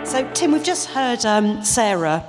So, Tim, we've just heard Sarah's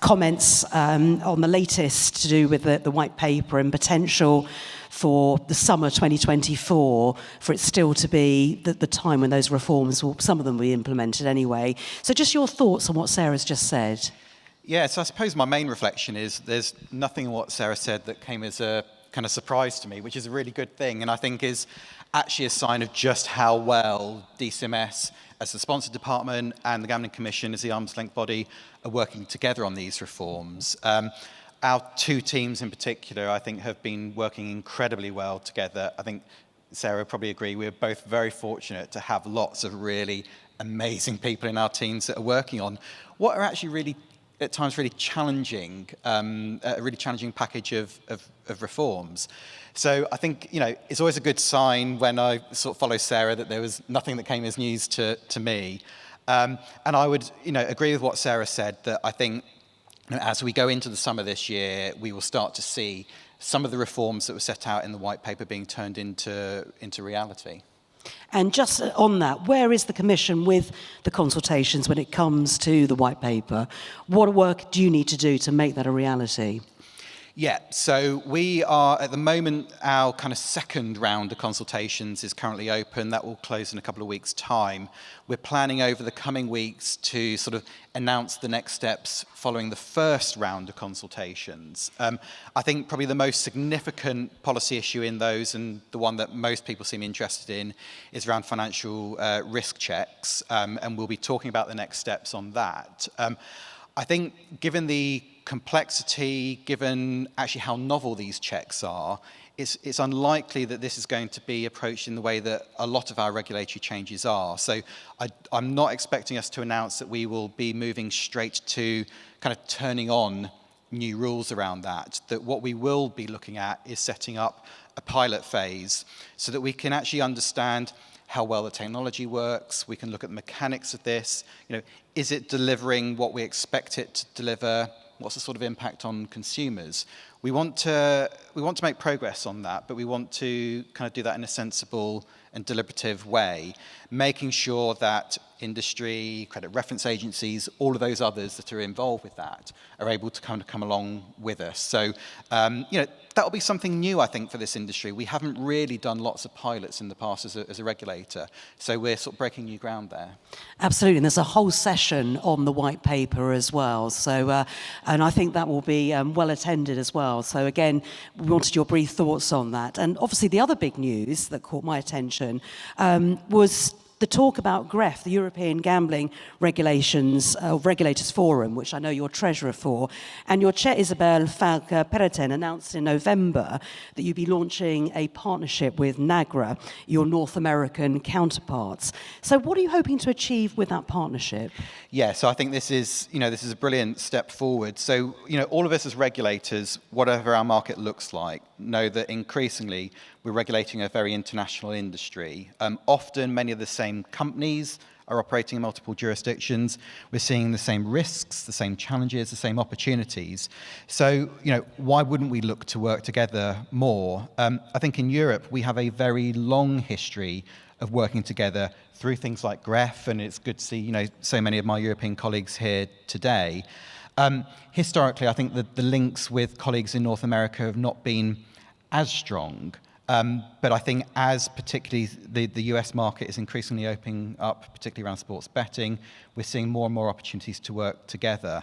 comments on the latest to do with the white paper and potential for the summer 2024 for it still to be the time when those reforms, will, some of them will be implemented anyway. So just your thoughts on what Sarah's just said. Yeah, so I suppose my main reflection is there's nothing in what Sarah said that came as a kind of surprise to me, which is a really good thing, and I think is actually a sign of just how well DCMS as the sponsor department and the Gambling Commission as the arm's length body are working together on these reforms. Our two teams in particular, I think, have been working incredibly well together. I think Sarah would probably agree, we're both very fortunate to have lots of really amazing people in our teams that are working on what are actually really, at times, really challenging, a really challenging package of reforms. So I think, you know, it's always a good sign when I sort of follow Sarah that there was nothing that came as news to me. And I would, you know, agree with what Sarah said, that I think, as we go into the summer this year, we will start to see some of the reforms that were set out in the white paper being turned into reality. And just on that, where is the Commission with the consultations when it comes to the white paper? What work do you need to do to make that a reality? Yeah, so we are, at the moment, our kind of second round of consultations is currently open. That will close in a couple of weeks' time. We're planning over the coming weeks to sort of announce the next steps following the first round of consultations. I think probably the most significant policy issue in those, and the one that most people seem interested in, is around financial risk checks, and we'll be talking about the next steps on that. I think given the complexity, given actually how novel these checks are, it's unlikely that this is going to be approached in the way that a lot of our regulatory changes are. So I'm not expecting us to announce that we will be moving straight to kind of turning on new rules around that. That what we will be looking at is setting up a pilot phase so that we can actually understand how well the technology works. We can look at the mechanics of this. You know, is it delivering what we expect it to deliver? What's the sort of impact on consumers? We want to make progress on that, but we want to kind of do that in a sensible and deliberative way, making sure that industry, credit reference agencies, all of those others that are involved with that are able to kind of come along with us. So, you know, that will be something new, I think, for this industry. We haven't really done lots of pilots in the past as a regulator, so we're sort of breaking new ground there. Absolutely, and there's a whole session on the white paper as well. So, and I think that will be well attended as well. So again, we wanted your brief thoughts on that. And obviously, the other big news that caught my attention was the talk about GREF, the European Gambling Regulators Forum, which I know you're treasurer for, and your chair, Isabel Falk-Pereten, announced in November that you'd be launching a partnership with NAGRA, your North American counterparts. So what are you hoping to achieve with that partnership? Yeah, so I think this is a brilliant step forward. So, you know, all of us as regulators, whatever our market looks like, know that increasingly we're regulating a very international industry. Often many of the same companies are operating in multiple jurisdictions. We're seeing the same risks, the same challenges, the same opportunities. So, you know, why wouldn't we look to work together more? I think in Europe we have a very long history of working together through things like GREF, and it's good to see, you know, so many of my European colleagues here today. Historically, I think that the links with colleagues in North America have not been as strong. But I think as particularly the US market is increasingly opening up, particularly around sports betting, we're seeing more and more opportunities to work together.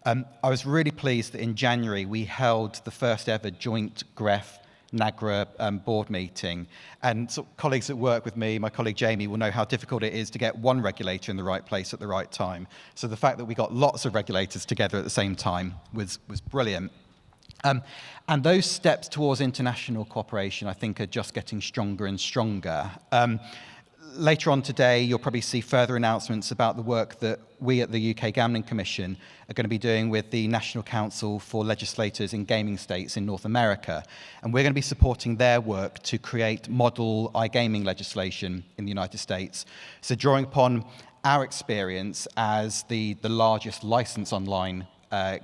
I was really pleased that in January we held the first ever joint GREF NAGRA board meeting. And so colleagues that work with me, my colleague Jamie, will know how difficult it is to get one regulator in the right place at the right time. So the fact that we got lots of regulators together at the same time was brilliant. And those steps towards international cooperation, I think, are just getting stronger and stronger. Later on today, you'll probably see further announcements about the work that we at the UK Gambling Commission are going to be doing with the National Council for Legislators in Gaming States in North America. And we're going to be supporting their work to create model iGaming legislation in the United States. So drawing upon our experience as the largest licensed online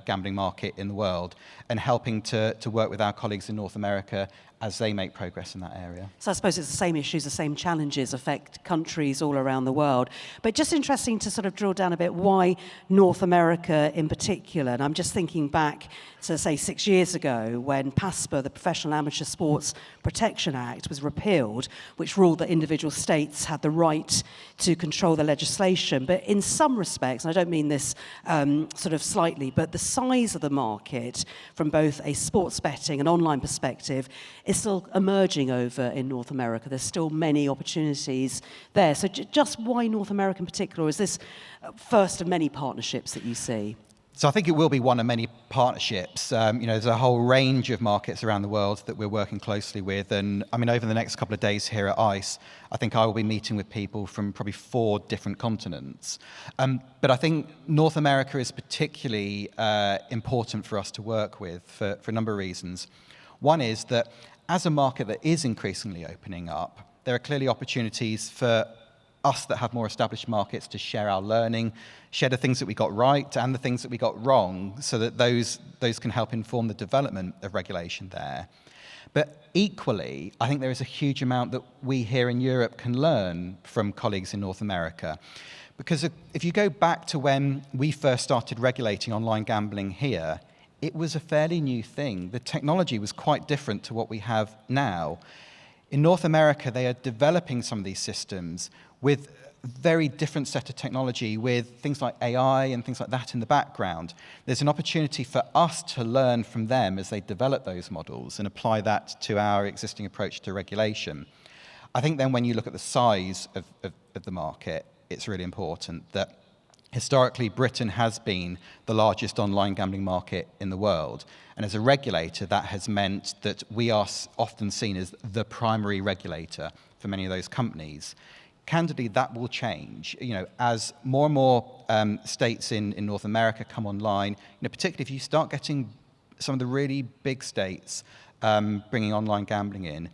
gambling market in the world, and helping to work with our colleagues in North America as they make progress in that area. So I suppose it's the same issues, the same challenges affect countries all around the world. But just interesting to sort of drill down a bit, why North America in particular? And I'm just thinking back to, say, 6 years ago when PASPA, the Professional Amateur Sports Protection Act, was repealed, which ruled that individual states had the right to control the legislation. But in some respects, and I don't mean this sort of slightly, but the size of the market from both a sports betting and online perspective is still emerging over in North America. There's still many opportunities there. So just why North America in particular? Or is this first of many partnerships that you see? So I think it will be one of many partnerships. There's a whole range of markets around the world that we're working closely with. And I mean, over the next couple of days here at ICE, I think I will be meeting with people from probably 4 different continents. But I think North America is particularly important for us to work with for a number of reasons. One is that as a market that is increasingly opening up, there are clearly opportunities for us that have more established markets to share our learning, share the things that we got right and the things that we got wrong, so that those can help inform the development of regulation there. But equally, I think there is a huge amount that we here in Europe can learn from colleagues in North America. Because if you go back to when we first started regulating online gambling here, it was a fairly new thing. The technology was quite different to what we have now. In North America, they are developing some of these systems with a very different set of technology, with things like AI and things like that in the background. There's an opportunity for us to learn from them as they develop those models and apply that to our existing approach to regulation. I think then when you look at the size of the market, it's really important that historically, Britain has been the largest online gambling market in the world. And as a regulator, that has meant that we are often seen as the primary regulator for many of those companies. Candidly, that will change. As more and more states in North America come online, particularly if you start getting some of the really big states bringing online gambling in,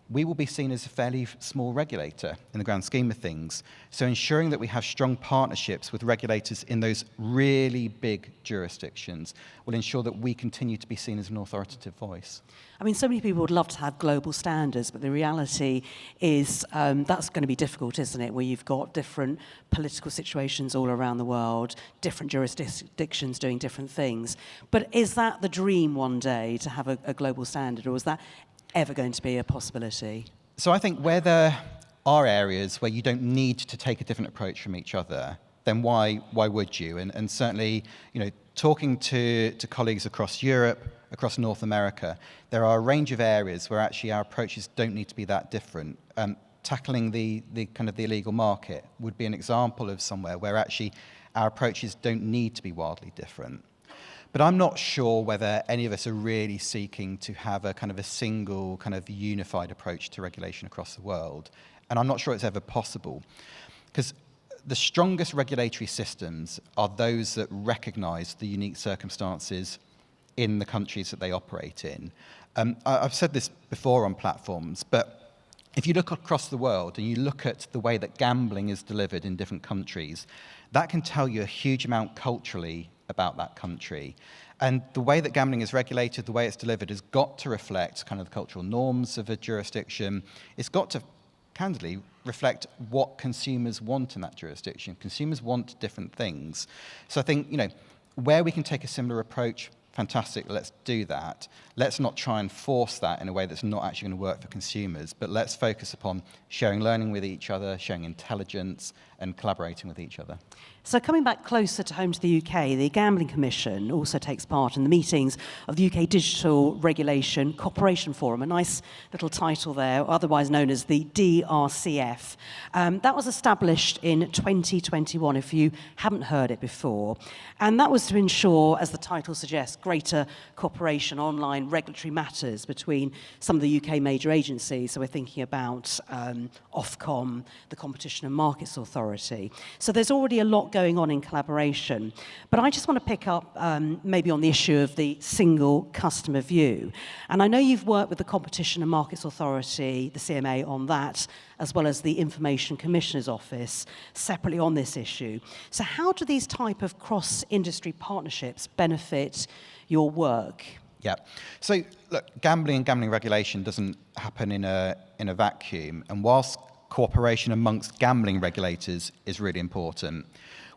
we will be seen as a fairly small regulator in the grand scheme of things. So ensuring that we have strong partnerships with regulators in those really big jurisdictions will ensure that we continue to be seen as an authoritative voice. I mean, so many people would love to have global standards, but the reality is that's going to be difficult, isn't it? Where you've got different political situations all around the world, different jurisdictions doing different things. But is that the dream one day, to have a global standard, or is that ever going to be a possibility? So I think where there are areas where you don't need to take a different approach from each other, then why would you? And certainly, talking to colleagues across Europe, across North America, there are a range of areas where actually our approaches don't need to be that different. Tackling the kind of the illegal market would be an example of somewhere where actually our approaches don't need to be wildly different. But I'm not sure whether any of us are really seeking to have a kind of a single kind of unified approach to regulation across the world. And I'm not sure it's ever possible. Because the strongest regulatory systems are those that recognize the unique circumstances in the countries that they operate in. I've said this before on platforms, but if you look across the world and you look at the way that gambling is delivered in different countries, that can tell you a huge amount culturally about that country. And the way that gambling is regulated, the way it's delivered, has got to reflect kind of the cultural norms of a jurisdiction. It's got to, candidly, reflect what consumers want in that jurisdiction. Consumers want different things. So I think, where we can take a similar approach, fantastic, let's do that. Let's not try and force that in a way that's not actually going to work for consumers, but let's focus upon sharing learning with each other, sharing intelligence, and collaborating with each other. So coming back closer to home to the UK, the Gambling Commission also takes part in the meetings of the UK Digital Regulation Cooperation Forum, a nice little title there, otherwise known as the DRCF. That was established in 2021, if you haven't heard it before. And that was to ensure, as the title suggests, greater cooperation on online regulatory matters between some of the UK major agencies. So we're thinking about Ofcom, the Competition and Markets Authority. So there's already a lot going on in collaboration. But I just want to pick up maybe on the issue of the single customer view. And I know you've worked with the Competition and Markets Authority, the CMA, on that, as well as the Information Commissioner's Office separately on this issue. So how do these type of cross-industry partnerships benefit your work? Yeah. So look, gambling and gambling regulation doesn't happen in a vacuum. And whilst cooperation amongst gambling regulators is really important,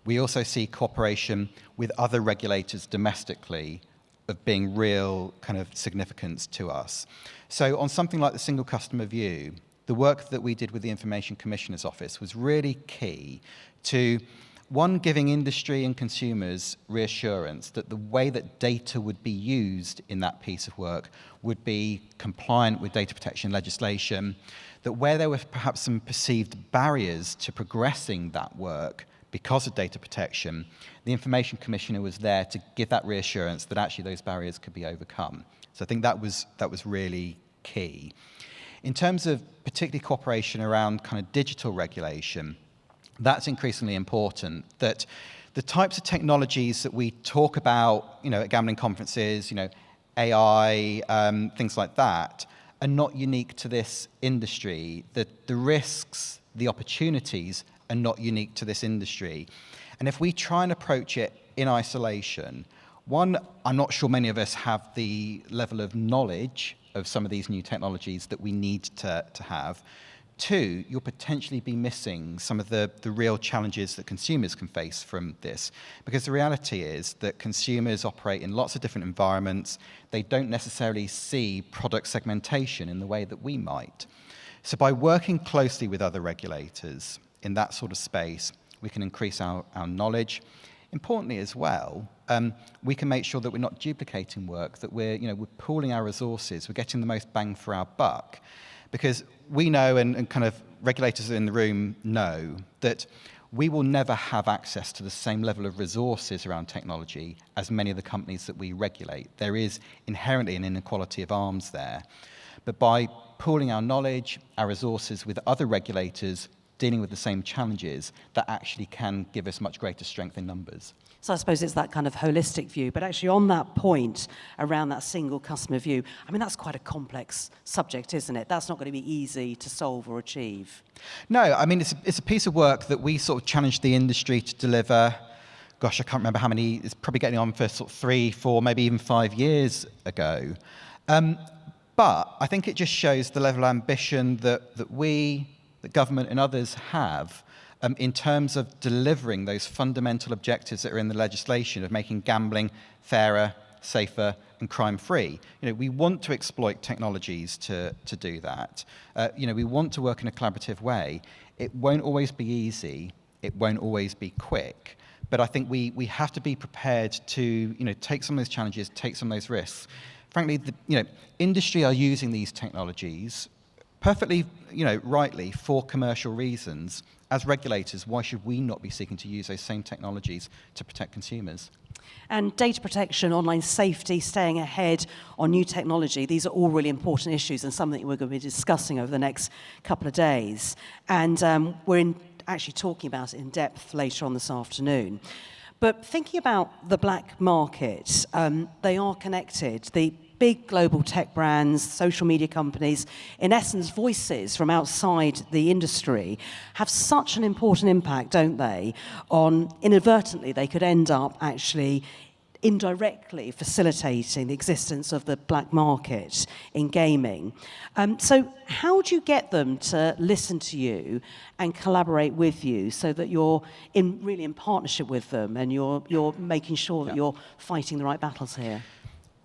we also see cooperation with other regulators domestically of being real kind of significance to us. So on something like the single customer view, the work that we did with the Information Commissioner's Office was really key to, one, giving industry and consumers reassurance that the way that data would be used in that piece of work would be compliant with data protection legislation, that where there were perhaps some perceived barriers to progressing that work because of data protection, the Information Commissioner was there to give that reassurance that actually those barriers could be overcome. So I think that was really key. In terms of particularly cooperation around kind of digital regulation, that's increasingly important, that the types of technologies that we talk about, at gambling conferences, AI, things like that, are not unique to this industry, that the risks, the opportunities are not unique to this industry. And if we try and approach it in isolation, one, I'm not sure many of us have the level of knowledge of some of these new technologies that we need to have. Two, you'll potentially be missing some of the real challenges that consumers can face from this. Because the reality is that consumers operate in lots of different environments. They don't necessarily see product segmentation in the way that we might. So by working closely with other regulators in that sort of space, we can increase our knowledge. Importantly as well, we can make sure that we're not duplicating work, that we're pooling our resources, we're getting the most bang for our buck. Because we know, and kind of regulators in the room know, that we will never have access to the same level of resources around technology as many of the companies that we regulate. There is inherently an inequality of arms there. But by pooling our knowledge, our resources with other regulators dealing with the same challenges, that actually can give us much greater strength in numbers. So I suppose it's that kind of holistic view. But actually on that point around that single customer view, I mean, that's quite a complex subject, isn't it? That's not going to be easy to solve or achieve. No, I mean, it's a piece of work that we sort of challenged the industry to deliver. Gosh, I can't remember how many. It's probably getting on for sort of 3, 4, maybe even 5 years ago. But I think it just shows the level of ambition that we, the government and others have in terms of delivering those fundamental objectives that are in the legislation of making gambling fairer, safer and crime-free. We want to exploit technologies to do that. We want to work in a collaborative way. It won't always be easy. It won't always be quick. But I think we have to be prepared to take some of those challenges, take some of those risks. Frankly, industry are using these technologies perfectly, rightly for commercial reasons. As regulators, why should we not be seeking to use those same technologies to protect consumers? And data protection, online safety, staying ahead on new technology, these are all really important issues and something we're going to be discussing over the next couple of days. And we're actually talking about it in depth later on this afternoon. But thinking about the black market, they are connected. The big global tech brands, social media companies, in essence, voices from outside the industry, have such an important impact, don't they, on inadvertently they could end up actually indirectly facilitating the existence of the black market in gaming. So how do you get them to listen to you and collaborate with you so that you're really in partnership with them and you're making sure that you're fighting the right battles here?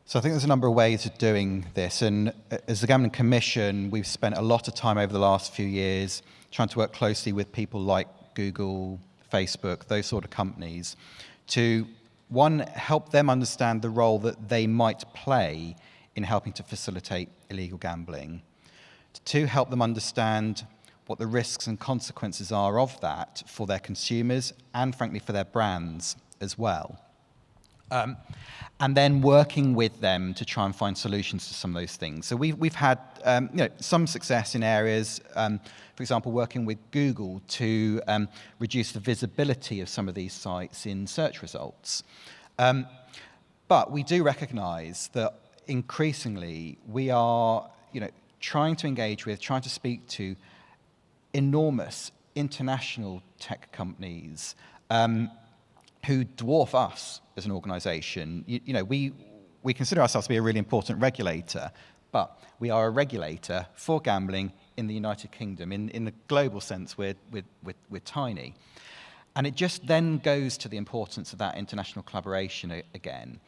So I think there's a number of ways of doing this. And as the Gambling Commission, we've spent a lot of time over the last few years trying to work closely with people like Google, Facebook, those sort of companies to, one, help them understand the role that they might play in helping to facilitate illegal gambling. Two, help them understand what the risks and consequences are of that for their consumers and, frankly, for their brands as well. And then working with them to try and find solutions to some of those things. So we've had some success in areas, for example, working with Google to reduce the visibility of some of these sites in search results. But we do recognize that increasingly we are trying to engage with, trying to speak to enormous international tech companies who dwarf us as an organization. We we consider ourselves to be a really important regulator, but we are a regulator for gambling in the United Kingdom. In the global sense, we're tiny. And it just then goes to the importance of that international collaboration again.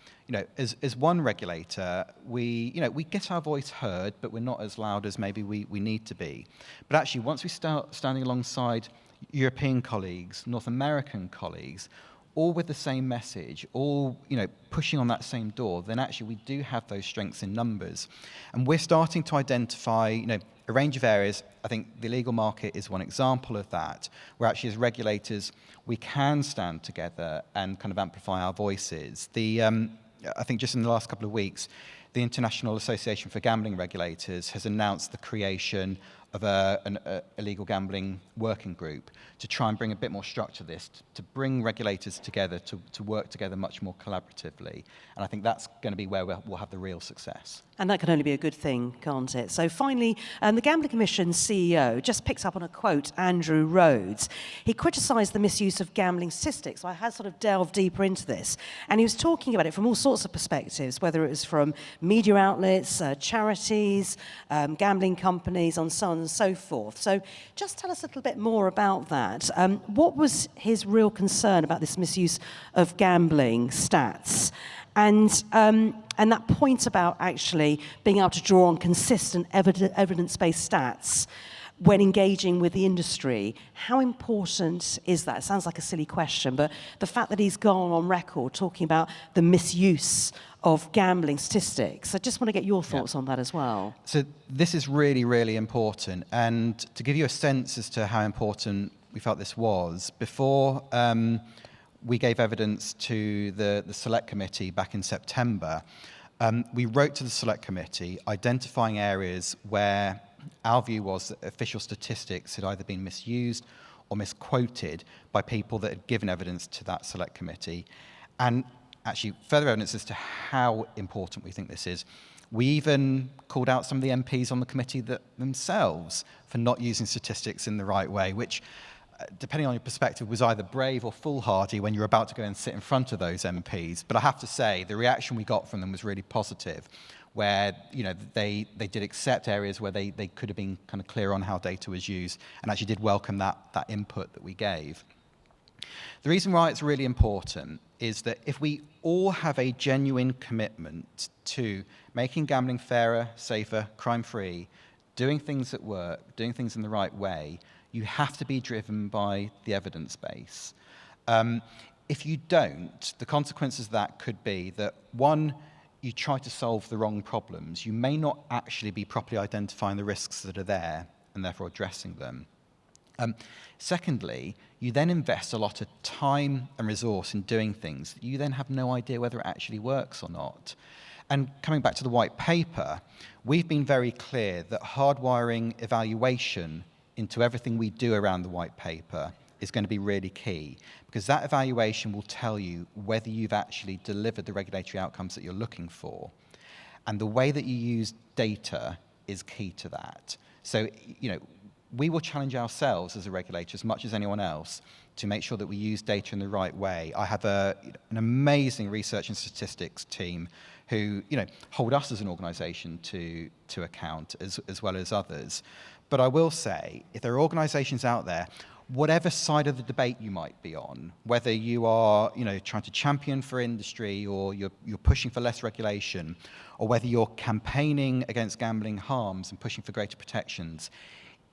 As one regulator, we get our voice heard, but we're not as loud as maybe we need to be. But actually, once we start standing alongside European colleagues, North American colleagues, all with the same message, all pushing on that same door, then actually we do have those strengths in numbers. And we're starting to identify a range of areas. I think the illegal market is one example of that, where actually as regulators we can stand together and kind of amplify our voices. I think just in the last couple of weeks, the International Association for Gambling Regulators has announced the creation of an illegal gambling working group to try and bring a bit more structure to this, to bring regulators together, to work together much more collaboratively. And I think that's going to be where we'll have the real success. And that can only be a good thing, can't it? So finally, the Gambling Commission's CEO just picks up on a quote, Andrew Rhodes. He criticised the misuse of gambling statistics. So I had sort of delved deeper into this. And he was talking about it from all sorts of perspectives, whether it was from media outlets, charities, gambling companies, and so on and so forth. So just tell us a little bit more about that. What was his real concern about this misuse of gambling stats? And that point about actually being able to draw on consistent evidence-based stats when engaging with the industry, how important is that? It sounds like a silly question, but the fact that he's gone on record talking about the misuse of gambling statistics, I just want to get your thoughts on that as well. So this is really, really important. And to give you a sense as to how important we felt this was, before we gave evidence to the Select Committee back in September, we wrote to the Select Committee identifying areas where our view was that official statistics had either been misused or misquoted by people that had given evidence to that Select Committee. And actually, further evidence as to how important we think this is. We even called out some of the MPs on the committee themselves for not using statistics in the right way, which, depending on your perspective, was either brave or foolhardy when you're about to go and sit in front of those MPs. But I have to say, the reaction we got from them was really positive, where they did accept areas where they could have been kind of clear on how data was used, and actually did welcome that input that we gave. The reason why it's really important is that if we all have a genuine commitment to making gambling fairer, safer, crime-free, doing things that work, doing things in the right way, you have to be driven by the evidence base. If you don't, the consequences of that could be that, one, you try to solve the wrong problems. You may not actually be properly identifying the risks that are there and therefore addressing them. Secondly, you then invest a lot of time and resource in doing things that you then have no idea whether it actually works or not. And coming back to the white paper, we've been very clear that hardwiring evaluation into everything we do around the white paper is going to be really key, because that evaluation will tell you whether you've actually delivered the regulatory outcomes that you're looking for. And the way that you use data is key to that. So, we will challenge ourselves as a regulator as much as anyone else to make sure that we use data in the right way. I have an amazing research and statistics team who, hold us as an organisation to account as well as others. But I will say, if there are organisations out there, whatever side of the debate you might be on, whether you are, trying to champion for industry, or you're pushing for less regulation, or whether you're campaigning against gambling harms and pushing for greater protections,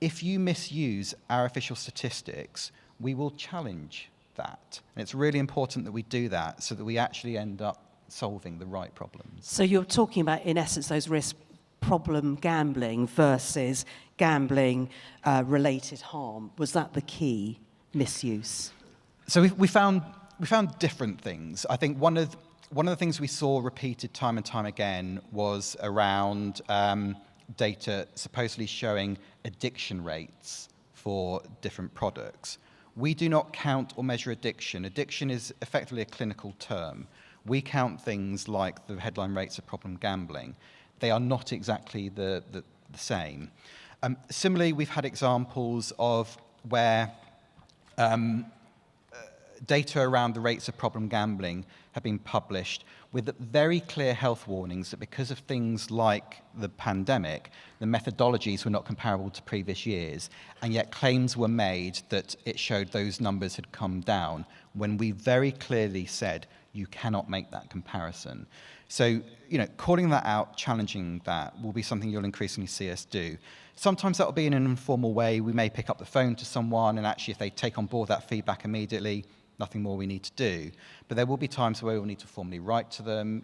if you misuse our official statistics, we will challenge that. And it's really important that we do that so that we actually end up solving the right problems. So you're talking about, in essence, those risk problem gambling versus gambling related harm. Was that the key misuse? So we found different things. I think one of the things we saw repeated time and time again was around data supposedly showing addiction rates for different products. We do not count or measure addiction. Addiction is effectively a clinical term. We count things like the headline rates of problem gambling. They are not exactly the same. Similarly, we've had examples of where data around the rates of problem gambling have been published with very clear health warnings that because of things like the pandemic, the methodologies were not comparable to previous years, and yet claims were made that it showed those numbers had come down when we very clearly said you cannot make that comparison. So, calling that out, challenging that will be something you'll increasingly see us do. Sometimes that will be in an informal way. We may pick up the phone to someone, and actually if they take on board that feedback immediately, nothing more we need to do. But there will be times where we'll need to formally write to them,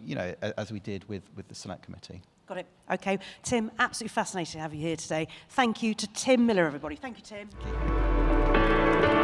as we did with the Select Committee. Got it. Okay. Tim, absolutely fascinating to have you here today. Thank you to Tim Miller, everybody. Thank you, Tim. Thank you.